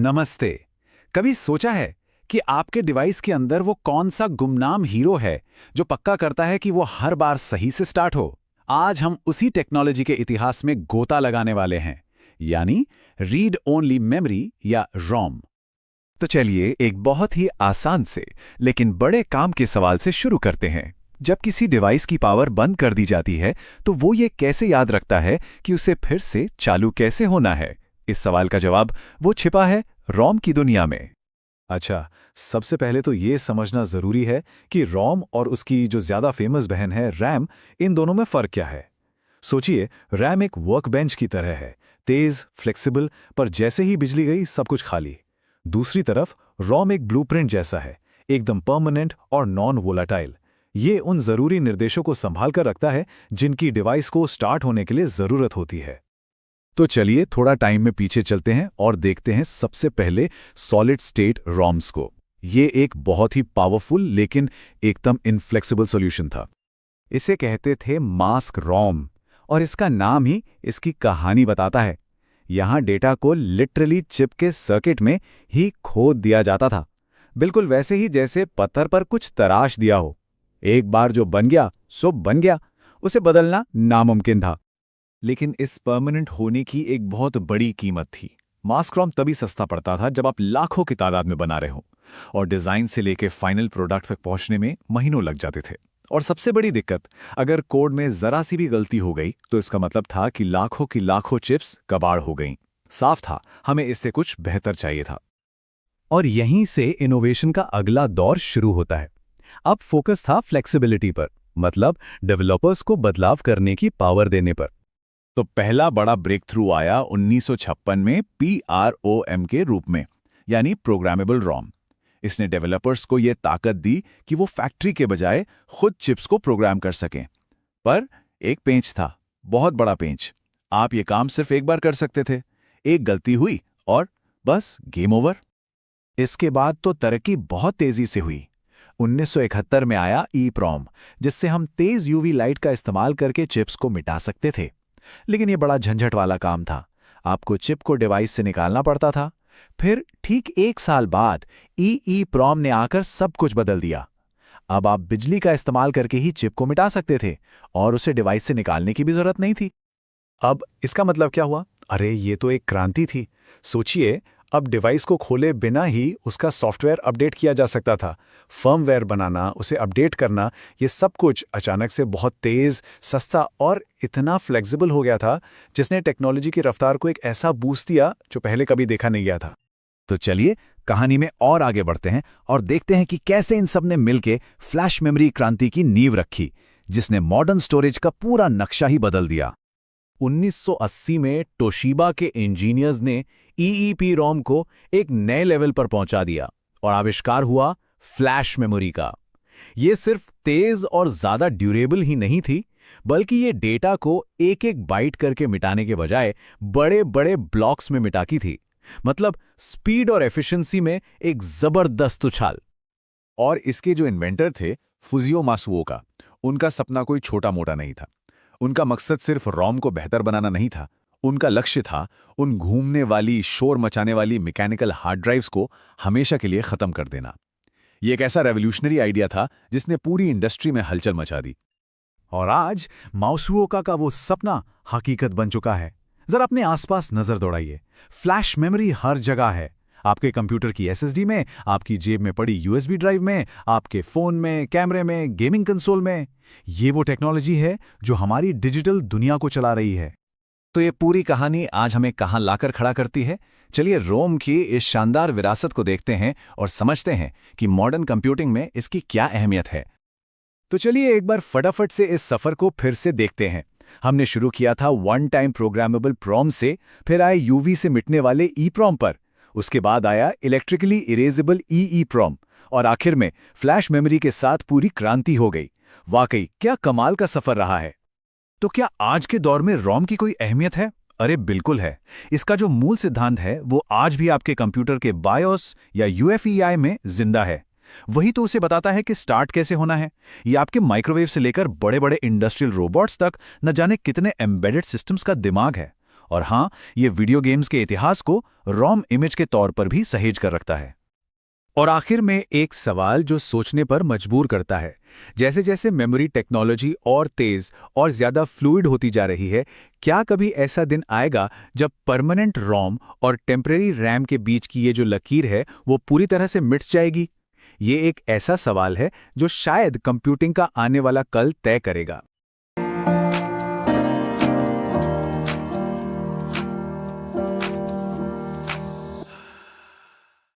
नमस्ते। कभी सोचा है कि आपके डिवाइस के अंदर वो कौन सा गुमनाम हीरो है जो पक्का करता है कि वो हर बार सही से स्टार्ट हो? आज हम उसी टेक्नोलॉजी के इतिहास में गोता लगाने वाले हैं, यानी रीड ओनली मेमोरी या रोम। तो चलिए एक बहुत ही आसान से लेकिन बड़े काम के सवाल से शुरू करते हैं। जब किसी डिवाइस की पावर बंद कर दी जाती है तो वो ये कैसे याद रखता है कि उसे फिर से चालू कैसे होना है? इस सवाल का जवाब वो छिपा है रोम की दुनिया में। अच्छा, सबसे पहले तो ये समझना जरूरी है कि रोम और उसकी जो ज्यादा फेमस बहन है रैम, इन दोनों में फर्क क्या है। सोचिए, रैम एक वर्कबेंच की तरह है, तेज, फ्लेक्सिबल, पर जैसे ही बिजली गई सब कुछ खाली। दूसरी तरफ रोम एक ब्लूप्रिंट जैसा है, एकदम परमानेंट और नॉन वोलाटाइल। ये उन जरूरी निर्देशों को संभाल कर रखता है जिनकी डिवाइस को स्टार्ट होने के लिए जरूरत होती है। तो चलिए थोड़ा टाइम में पीछे चलते हैं और देखते हैं सबसे पहले सॉलिड स्टेट रोम्स को। ये एक बहुत ही पावरफुल लेकिन एकदम इनफ्लेक्सिबल सॉल्यूशन था। इसे कहते थे मास्क रोम, और इसका नाम ही इसकी कहानी बताता है। यहाँ डेटा को लिटरली चिप के सर्किट में ही खोद दिया जाता था, बिल्कुल वैसे ही जैसे पत्थर पर कुछ तराश दिया हो। एक बार जो बन गया सो बन गया, उसे बदलना नामुमकिन था। लेकिन इस परमानेंट होने की एक बहुत बड़ी कीमत थी। मास्क रोम तभी सस्ता पड़ता था जब आप लाखों की तादाद में बना रहे हो, और डिजाइन से लेकर फाइनल प्रोडक्ट तक पहुंचने में महीनों लग जाते थे। और सबसे बड़ी दिक्कत, अगर कोड में जरा सी भी गलती हो गई तो इसका मतलब था कि लाखों की लाखों चिप्स कबाड़ हो गईं। साफ था, हमें इससे कुछ बेहतर चाहिए था। और यहीं से इनोवेशन का अगला दौर शुरू होता है। अब फोकस था फ्लेक्सिबिलिटी पर, मतलब डेवलपर्स को बदलाव करने की पावर देने पर। तो पहला बड़ा ब्रेक थ्रू आया 1956 में PROM के रूप में, यानी प्रोग्रामेबल रोम। इसने डेवलपर्स को यह ताकत दी कि वो फैक्ट्री के बजाय खुद चिप्स को प्रोग्राम कर सकें। पर एक पेंच था, बहुत बड़ा पेंच। आप ये काम सिर्फ एक बार कर सकते थे। एक गलती हुई और बस गेम ओवर। इसके बाद तो तरक्की बहुत तेजी से हुई। 1971 में आया EEPROM, जिससे हम तेज यूवी लाइट का इस्तेमाल करके चिप्स को मिटा सकते थे। लेकिन यह बड़ा झंझट वाला काम था। आपको चिप को डिवाइस से निकालना पड़ता था। फिर ठीक 1 साल बाद EEPROM ने आकर सब कुछ बदल दिया। अब आप बिजली का इस्तेमाल करके ही चिप को मिटा सकते थे और उसे डिवाइस से निकालने की भी जरूरत नहीं थी। अब इसका मतलब क्या हुआ? अरे ये तो एक क्रांति थी। सोचिए, अब डिवाइस को खोले बिना ही उसका सॉफ्टवेयर अपडेट किया जा सकता था। फर्मवेयर बनाना, उसे अपडेट करना, ये सब कुछ अचानक से बहुत तेज, सस्ता और इतना फ्लेक्सिबल हो गया था, जिसने टेक्नोलॉजी की रफ्तार को एक ऐसा बूस्ट दिया जो पहले कभी देखा नहीं गया था। तो चलिए कहानी में और आगे बढ़ते हैं और देखते हैं कि कैसे इन सब ने मिलकर फ्लैश मेमोरी क्रांति की नींव रखी, जिसने मॉडर्न स्टोरेज का पूरा नक्शा ही बदल दिया। 1980 में टोशिबा के इंजीनियर्स ने EEPROM को एक नए लेवल पर पहुंचा दिया और आविष्कार हुआ फ्लैश मेमोरी का। ये सिर्फ तेज और ज्यादा ड्यूरेबल ही नहीं थी, बल्कि ये डेटा को एक एक बाइट करके मिटाने के बजाय बड़े बड़े ब्लॉक्स में मिटाती थी। मतलब स्पीड और एफिशिएंसी में एक जबरदस्त उछाल। और इसके जो इन्वेंटर थे, फुजियो मासुओका, उनका सपना कोई छोटा मोटा नहीं था। उनका मकसद सिर्फ रोम को बेहतर बनाना नहीं था। उनका लक्ष्य था उन घूमने वाली, शोर मचाने वाली मैकेनिकल हार्ड ड्राइव्स को हमेशा के लिए खत्म कर देना। ये एक ऐसा रेवोल्यूशनरी आइडिया था जिसने पूरी इंडस्ट्री में हलचल मचा दी। और आज मासुओका का वो सपना हकीकत बन चुका है। जरा अपने आसपास नजर दौड़ाइए। फ्लैश मेमोरी हर जगह है। आपके कंप्यूटर की SSD में, आपकी जेब में पड़ी USB ड्राइव में, आपके फोन में, कैमरे में, गेमिंग कंसोल में। ये वो टेक्नोलॉजी है जो हमारी डिजिटल दुनिया को चला रही है। तो ये पूरी कहानी आज हमें कहाँ लाकर खड़ा करती है? चलिए रोम की इस शानदार विरासत को देखते हैं और समझते हैं कि मॉडर्न कंप्यूटिंग में इसकी क्या अहमियत है। तो चलिए एक बार फटाफट से इस सफर को फिर से देखते हैं। हमने शुरू किया था वन टाइम प्रोग्रामेबल प्रोम से, फिर आए UV से मिटने वाले EEPROM पर, उसके बाद आया इलेक्ट्रिकली इरेजेबल EEPROM, और आखिर में फ्लैश मेमोरी के साथ पूरी क्रांति हो गई। वाकई क्या कमाल का सफर रहा है। तो क्या आज के दौर में रोम की कोई अहमियत है? अरे बिल्कुल है। इसका जो मूल सिद्धांत है वो आज भी आपके कंप्यूटर के बायोस या UEFI में जिंदा है। वही तो उसे बताता है कि स्टार्ट कैसे होना है। ये आपके माइक्रोवेव से लेकर बड़े बड़े इंडस्ट्रियल रोबोट्स तक न जाने कितने एम्बेडेड सिस्टम्स का दिमाग है। और हाँ, ये वीडियो गेम्स के इतिहास को रॉम इमेज के तौर पर भी सहेज कर रखता है। और आखिर में एक सवाल जो सोचने पर मजबूर करता है, जैसे जैसे मेमोरी टेक्नोलॉजी और तेज और ज्यादा फ्लूइड होती जा रही है, क्या कभी ऐसा दिन आएगा जब परमानेंट रॉम और टेम्परेरी रैम के बीच की ये जो लकीर है वो पूरी तरह से मिट जाएगी? ये एक ऐसा सवाल है जो शायद कंप्यूटिंग का आने वाला कल तय करेगा।